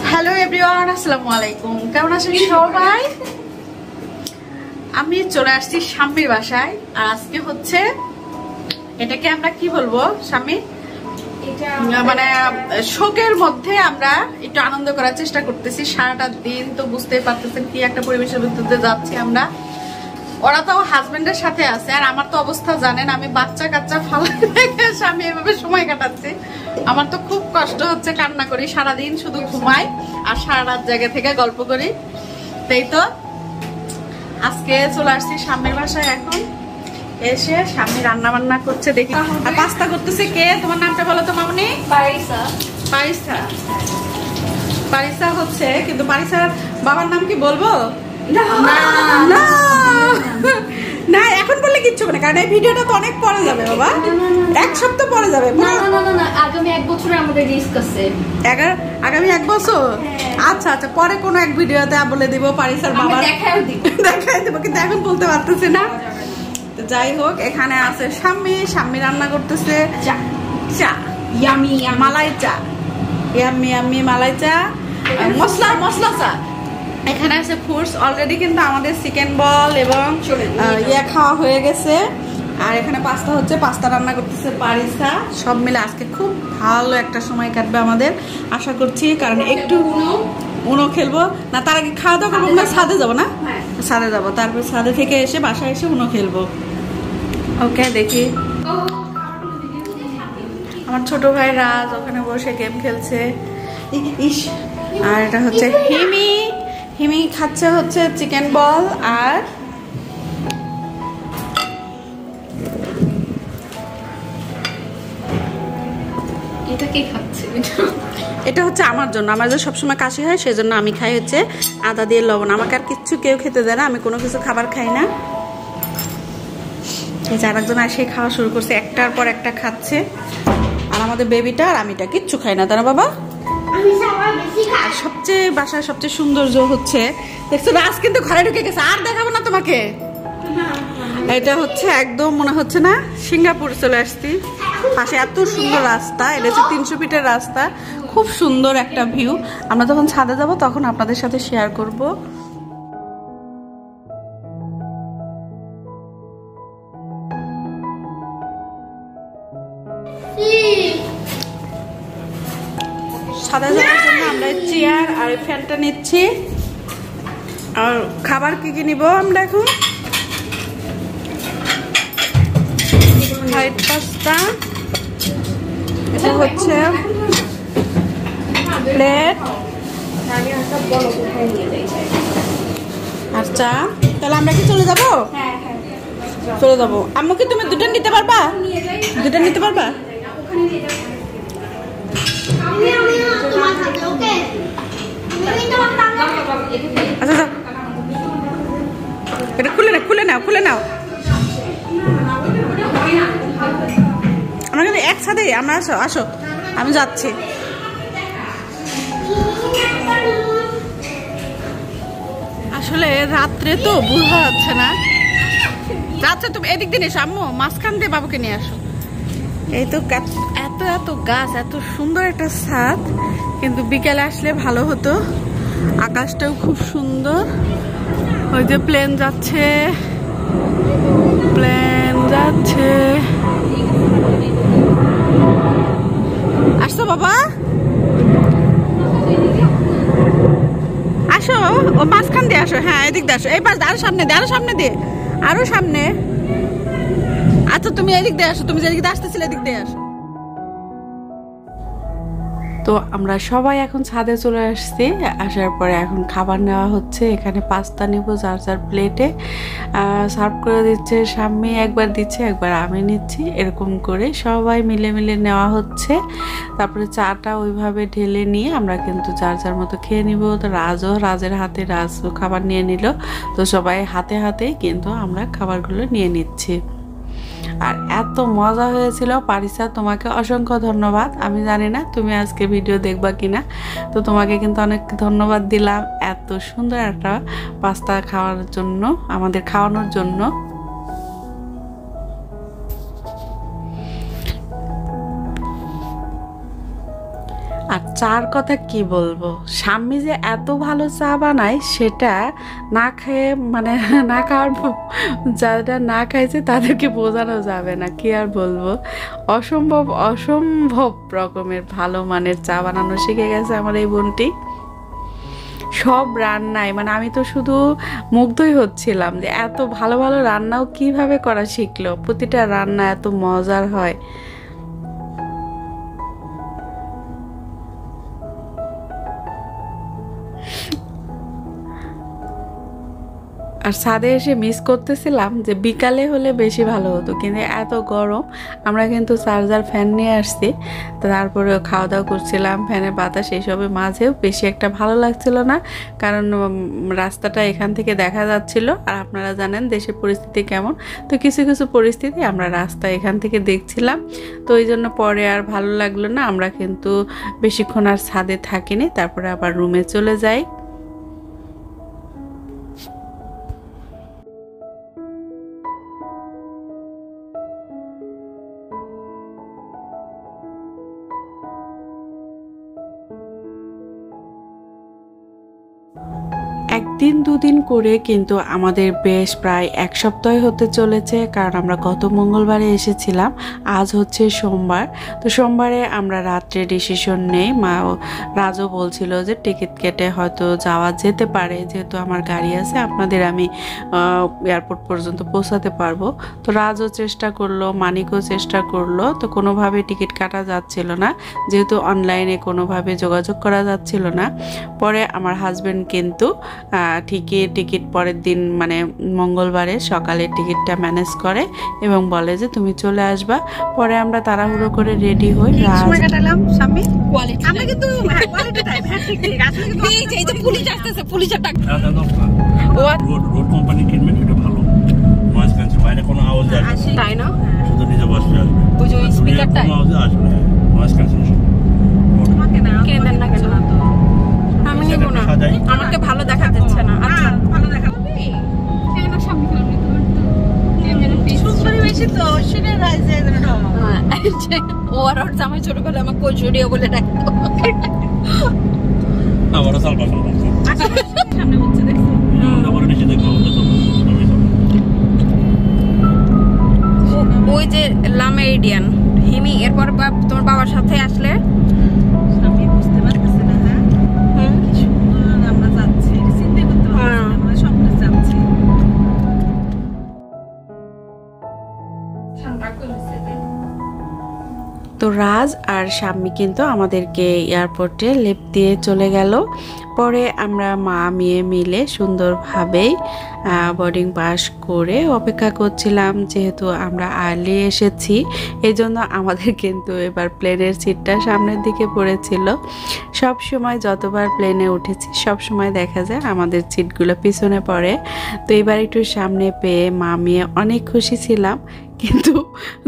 Hello everyone, আসসালামু আলাইকুম। কেমন আছেন সবাই? আমি চলে আসছি স্বামীর বাসায়। আর আজকে হচ্ছে এটাকে আমরা কি বলবো স্বামী, মানে শোকের মধ্যে আমরা একটু আনন্দ করার চেষ্টা করতেছি। সারাটা দিন তো বুঝতেই পারতেছেন কি একটা পরিবেশের ভিতরে যাচ্ছি আমরা। ওরা তো হাজবেন্ডের সাথে আছে, আর আমার তো অবস্থা জানেন, আমি বাচ্চা কাচ্চা ফালাই রেখে আমি এভাবে সময় কাটাচ্ছি। আমার তো খুব কষ্ট হচ্ছে, কান্না করি সারাদিন, শুধু ঘুমাই আর সারা রাত জায়গা থেকে গল্প করি। তাই তো আজকে চলে আসছি স্বামীর বাসায়। এখন এসে স্বামী রান্না বান্না করছে দেখি, আর পাস্তা করতেছে কে? তোমার নামটা বলো তো মামনি। পারিসা। পারিসা, পারিসা হচ্ছে, কিন্তু পারিসার বাবার নাম কি বলবো? না না না, এখন বললে কিচ্ছু হবে না, কারণ এই ভিডিওটা তো অনেক পরে যাবে বাবা, এক সপ্তাহ পরে যাবে। না না না না, আগামী এক বছরে আমাদের রিস্ক আছে। আগামী এক বছর? আচ্ছা আচ্ছা, পরে কোনো এক ভিডিওতে বলে দিব পারিসার বাবা, দেখাই দেবো, কিন্তু এখন বলতে পারতেছি না। যাই হোক, এখানে আছে স্বামী রান্না করতেছে চা, ইয়ামি মালাই চা, ইয়ামি ইয়ামি মালাই চা, মশলা চা। এখানে আছে ফ্রুটস অলরেডি, কিন্তু আমাদের চিকেন বল এবং ইয়ে খাওয়া হয়ে গেছে। আর এখানে পাস্তা হচ্ছে, পাস্তা রান্না করতেছে পারিসা। সব মিলে আজকে খুব ভালো একটা সময় কাটবে আমাদের, আশা করছি। কারণ একটু উনো খেলবো না, তার আগে খাওয়া দাওয়া করবো না, ছাদে যাবো না, ছাদে যাবো, তারপর ছাদে থেকে এসে বাসায় এসে উনো খেলবো। ওকে, দেখি আমার ছোট ভাই রাজ ওখানে বসে গেম খেলছে। ইস, আর এটা হচ্ছে হিমি খাচ্ছে হচ্ছে চিকেন বল। আর এটা কে খাচ্ছে? এটা হচ্ছে আমার জন্য, আমার যে সবসময় কাশি হয় সেজন্য আমি খাই হচ্ছে আদা দিয়ে লবণ। আমাকে আর কিচ্ছু কেউ খেতে দেয় না, আমি কোনো কিছু খাবার খাই না। এই যে আরেকজন এসে খাওয়া শুরু করছে, একটার পর একটা খাচ্ছে। আর আমাদের বেবিটা আর আমিটা কিচ্ছু খাই না, তাই না বাবা? আর সবচেয়ে বাসার সবচেয়ে সৌন্দর্য হচ্ছে, দেখছো রাজ কিন্তু ঘরে ঢুকে গেছে। আর দেখাবো না তোমাকে, এটা হচ্ছে একদম মনে হচ্ছে না সিঙ্গাপুর চলে আসছি। পাশে এত সুন্দর রাস্তা, এটা হচ্ছে 300 ফিটের রাস্তা, খুব সুন্দর একটা ভিউ। আমরা যখন ছাদে যাব তখন আপনাদের সাথে শেয়ার করব। ছাদে যাওয়ার জন্য আমরা চেয়ার আর ফ্যানটা নিচ্ছি। আর খাবার কি কি নিব আমরা এখন? হোয়াইট পাস্তা, এটা হচ্ছে প্লেট আর চা। তাহলে আমরা কি চলে যাবো? চলে যাবো। আম্মু কি তুমি দুটো নিতে পারবা? দুটো নিতে পারবা? আচ্ছা যাও, এটা খুলে নাও। আমরা কিন্তু একসাথে, আমরা আসো আমি যাচ্ছি। আসলে রাত্রে তো বোঝা যাচ্ছে না, রাত্রে তুমি এদিক দিয়ে এসো আম্মু, মাঝখান দিয়ে বাবুকে নিয়ে আসো। এই তো এত গাছ, এত সুন্দর একটা ছাদ, কিন্তু বিকেলে আসলে ভালো হতো। আকাশটাও খুব সুন্দর, ওই যে প্লেন যাচ্ছে। আসো বাবা, আসো, ও মাঝখান দিয়ে আসো। হ্যাঁ, এদিক দিয়ে আসো, এই পাশ আরো সামনে দিয়ে আরো সামনে। আচ্ছা তুমি এদিক দিয়ে আসো, তুমি যেদিক দিয়ে আসতেছিলে এদিক দিয়ে আসো। তো আমরা সবাই এখন ছাদে চলে আসছি। আসার পরে এখন খাবার নেওয়া হচ্ছে। এখানে পাস্তা নিব, যার প্লেটে সার্ভ করে দিচ্ছে স্বামী, একবার দিচ্ছে একবার আমি নিচ্ছি, এরকম করে সবাই মিলে নেওয়া হচ্ছে। তারপরে চাটা ওইভাবে ঢেলে নিয়ে আমরা কিন্তু যার মতো খেয়ে নিব। তো রাজের হাতে খাবার নিয়ে নিল। তো সবাই হাতে কিন্তু আমরা খাবারগুলো নিয়ে নিচ্ছি। আর এত মজা হয়েছিল। পারিসা, তোমাকে অসংখ্য ধন্যবাদ। আমি জানি না তুমি আজকে ভিডিও দেখবা কিনা, তো তোমাকে কিন্তু অনেক ধন্যবাদ দিলাম এত সুন্দর একটা পাস্তা খাওয়ার জন্য, আমাদের খাওয়ানোর জন্য। আর চার কথা কি বলবো, স্বামী যে এত ভালো চা বানায় সেটা না খেয়ে মানে না খাওয়ার যারা না খাইছে তাদেরকে বোঝানো যাবে না, কি আর বলবো। অসম্ভব অসম্ভব রকমের ভালো মানের চা বানানো শিখে গেছে আমার এই বোনটি। সব রান্নায় মানে আমি তো শুধু মুগ্ধই হচ্ছিলাম যে এত ভালো ভালো রান্নাও কিভাবে করা শিখলো, প্রতিটা রান্না এত মজার হয়। আর ছাদে এসে মিস করতেছিলাম যে বিকালে হলে বেশি ভালো হতো, কিন্তু এত গরম। আমরা কিন্তু চার্জার ফ্যান নিয়ে আসছি, তারপরে খাওয়া দাওয়া করছিলাম ফ্যানের বাতাস এইসবের মাঝেও বেশি একটা ভালো লাগছিল না, কারণ রাস্তাটা এখান থেকে দেখা যাচ্ছিল। আর আপনারা জানেন দেশের পরিস্থিতি কেমন, তো কিছু কিছু পরিস্থিতি আমরা রাস্তা এখান থেকে দেখছিলাম, তো ওই জন্য পরে আর ভালো লাগলো না। আমরা কিন্তু বেশিক্ষণ আর ছাদে থাকিনি, তারপরে আবার রুমে চলে যাই। একদিন দুদিন করে কিন্তু আমাদের বেশ প্রায় এক সপ্তাহ হতে চলেছে, কারণ আমরা গত মঙ্গলবারে এসেছিলাম, আজ হচ্ছে সোমবার। তো সোমবারে আমরা রাত্রে ডিসিশন নেই, মা রাজও বলছিল যে টিকিট কেটে হয়তো যাওয়া যেতে পারে, যেহেতু আমার গাড়ি আছে, আপনাদের আমি এয়ারপোর্ট পর্যন্ত পৌঁছাতে পারবো। তো রাজও চেষ্টা করলো, মানিকও চেষ্টা করলো, তো কোনোভাবে টিকিট কাটা যাচ্ছিল না, যেহেতু অনলাইনে কোনোভাবে যোগাযোগ করা যাচ্ছিল না। পরে আমার হাজব্যান্ড কিন্তু ঠিকই টিকিট পরের দিন মানে মঙ্গলবারে সকালে টিকিটটা ম্যানেজ করে এবং বলে যে তুমি চলে আসবা। পরে আমরা তাড়াহুড়ো করে রেডি হই। আমরা কিন্তু পুলিশ আসতেছে, পুলিশের টাকা রোড কোম্পানি কিনবেন, এটা ভালো নয়েজ ক্যান্সেল, বাইরে কোনো আওয়াজ আসবে তাই না, শুধু নিজে বসে আসবে, ওই যে ওই স্পিকারটা কোনো আওয়াজ আসবে না, নয়েজ ক্যান্সেলেশন। কেন না কেন আমি নিব না, আমাকে ভালো দেখা যাচ্ছে না। আচ্ছা ভালো দেখা কেন সামনে ফেলবি তোমার তো ক্যামেরা ফিক্স সুন্দরই বেশি তো সেটা রাইজে ওর জামাই ছোটবেলায় আমাকে কোচুরিও বলে ডাকতো। আবারও সাল পাশাল করছে সামনে হচ্ছে দেখছো, আবার নিচে দেখো ওই যে লামেরিডিয়ান হিমি, এরপর তোমার বাবার সাথে আসলে আমি বুঝতে পারতেছি না। হ্যাঁ কি সুন্দর আমরা যাচ্ছি, চিন্তা করতে পারছি না, আমরা স্বপ্নে যাচ্ছি। তো রাজ আর শাম্মী কিন্তু আমাদেরকে এয়ারপোর্টে লেপ দিয়ে চলে গেল। পরে আমরা মা মেয়ে মিলে সুন্দরভাবেই বোর্ডিং পাস করে অপেক্ষা করছিলাম, যেহেতু আমরা আর্লি এসেছি এই জন্য আমাদের কিন্তু এবার প্লেনের সিটটা সামনের দিকে পড়েছিল। সব সময় যতবার প্লেনে উঠেছি সব সময় দেখা যায় আমাদের সিটগুলো পিছনে পড়ে, তো এবার একটু সামনে পেয়ে মা মেয়ে অনেক খুশি ছিলাম। কিন্তু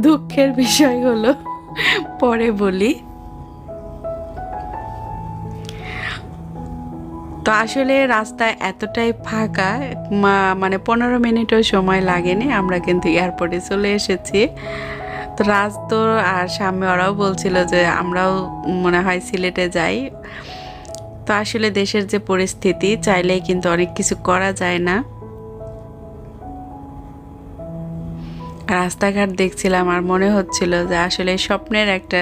দুঃখের বিষয় হলো, পরে বলি, তো আসলে রাস্তা এতটাই ফাঁকা, মানে 15 মিনিটও সময় লাগেনি, আমরা কিন্তু এয়ারপোর্টে চলে এসেছি। তো রাজ তো আর সামনে ওরাও বলছিল যে আমরাও মনে হয় সিলেটে যাই। তো আসলে দেশের যে পরিস্থিতি, চাইলেই কিন্তু অনেক কিছু করা যায় না। রাস্তাঘাট দেখছিলাম আর মনে হচ্ছিল যে আসলে স্বপ্নের একটা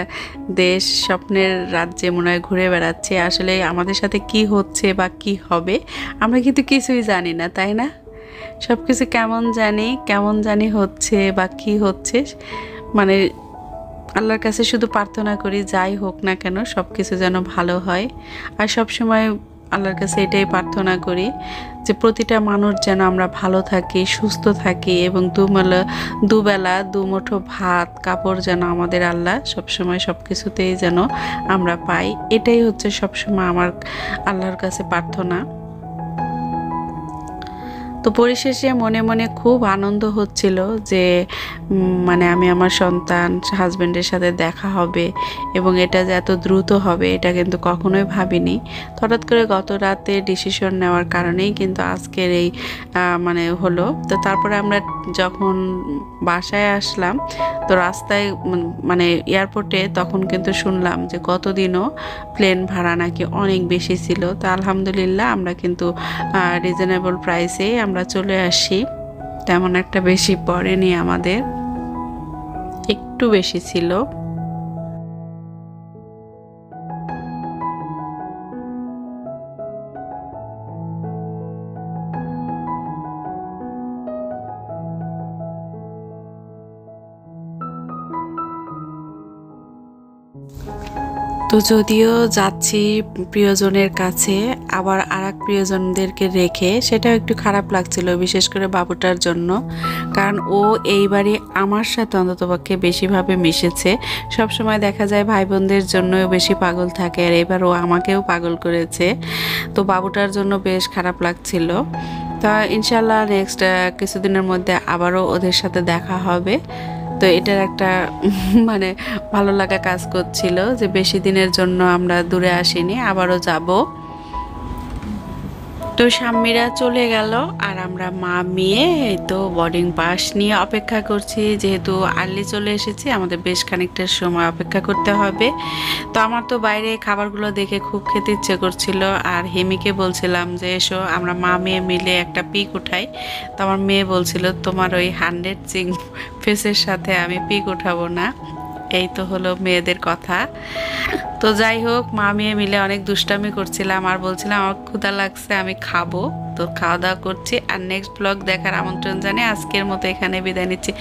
দেশ, স্বপ্নের রাজ্যে মনে হয় ঘুরে বেড়াচ্ছে। আসলে আমাদের সাথে কি হচ্ছে বা কি হবে আমরা কিন্তু কিছুই জানি না, তাই না? সব কিছু কেমন জানি হচ্ছে বা কি হচ্ছে, মানে আল্লাহর কাছে শুধু প্রার্থনা করি যাই হোক না কেন সব কিছু যেন ভালো হয়। আর সব সময় আল্লাহর কাছে এটাই প্রার্থনা করি যে প্রতিটা মানুষ যেন আমরা ভালো থাকি, সুস্থ থাকি, এবং দুবেলা দুমুঠো ভাত কাপড় যেন আমাদের আল্লাহ সবসময় সব কিছুতেই যেন আমরা পাই। এটাই হচ্ছে সবসময় আমার আল্লাহর কাছে প্রার্থনা। তো তো পরিশেষে মনে মনে খুব আনন্দ হচ্ছিল যে মানে আমি আমার সন্তান হাজব্যান্ডের সাথে দেখা হবে এবং এটা যে এত দ্রুত হবে এটা কিন্তু কখনোই ভাবিনি। হঠাৎ করে গত রাতে ডিসিশন নেওয়ার কারণেই কিন্তু আজকের এই মানে হলো। তো তারপরে আমরা যখন বাসায় আসলাম তো রাস্তায় মানে এয়ারপোর্টে তখন কিন্তু শুনলাম যে গতদিনও প্লেন ভাড়া নাকি অনেক বেশি ছিল। তো আলহামদুলিল্লাহ আমরা কিন্তু রিজনেবল প্রাইসে আমরা চলে আসি, তেমন একটা বেশি পড়েনি, আমাদের একটু বেশি ছিল। তো যদিও যাচ্ছি প্রিয়জনের কাছে, আবার আরেক প্রিয়জনদেরকে রেখে সেটাও একটু খারাপ লাগছিল, বিশেষ করে বাবুটার জন্য। কারণ ও এইবারই আমার সাথে অন্ততপক্ষে বেশিভাবে মিশেছে। সবসময় দেখা যায় ভাই বোনদের জন্যও বেশি পাগল থাকে, আর এবার ও আমাকেও পাগল করেছে। তো বাবুটার জন্য বেশ খারাপ লাগছিল। তা ইনশাল্লাহ নেক্সট কিছুদিনের মধ্যে আবারও ওদের সাথে দেখা হবে। তো এটার একটা মানে ভালো লাগা কাজ করছিল যে বেশি দিনের জন্য আমরা দূরে আসিনি, আবারও যাব। তো স্বামীরা চলে গেল আর আমরা মা মেয়ে এই তো বোর্ডিং পাস নিয়ে অপেক্ষা করছি। যেহেতু আর্লি চলে এসেছি, আমাদের বেশ খানিকটা সময় অপেক্ষা করতে হবে। তো আমার তো বাইরে খাবারগুলো দেখে খুব খেতে ইচ্ছে করছিল, আর হেমিকে বলছিলাম যে এসো আমরা মা মেয়ে মিলে একটা পিক উঠাই। তো আমার মেয়ে বলছিল তোমার ওই 100 চিং ফেসের সাথে আমি পিক উঠাবো না। এই তো হলো মেয়েদের কথা। তো যাই হোক, মা মেয়ে মিলে অনেক দুষ্টামি করছিলাম আর বলছিলাম আমার ক্ষুধা লাগছে, আমি খাবো। তো খাওয়া দাওয়া করছি, আর নেক্সট ব্লগ দেখার আমন্ত্রণ জানিয়ে আজকের মতো এখানে বিদায় নিচ্ছি।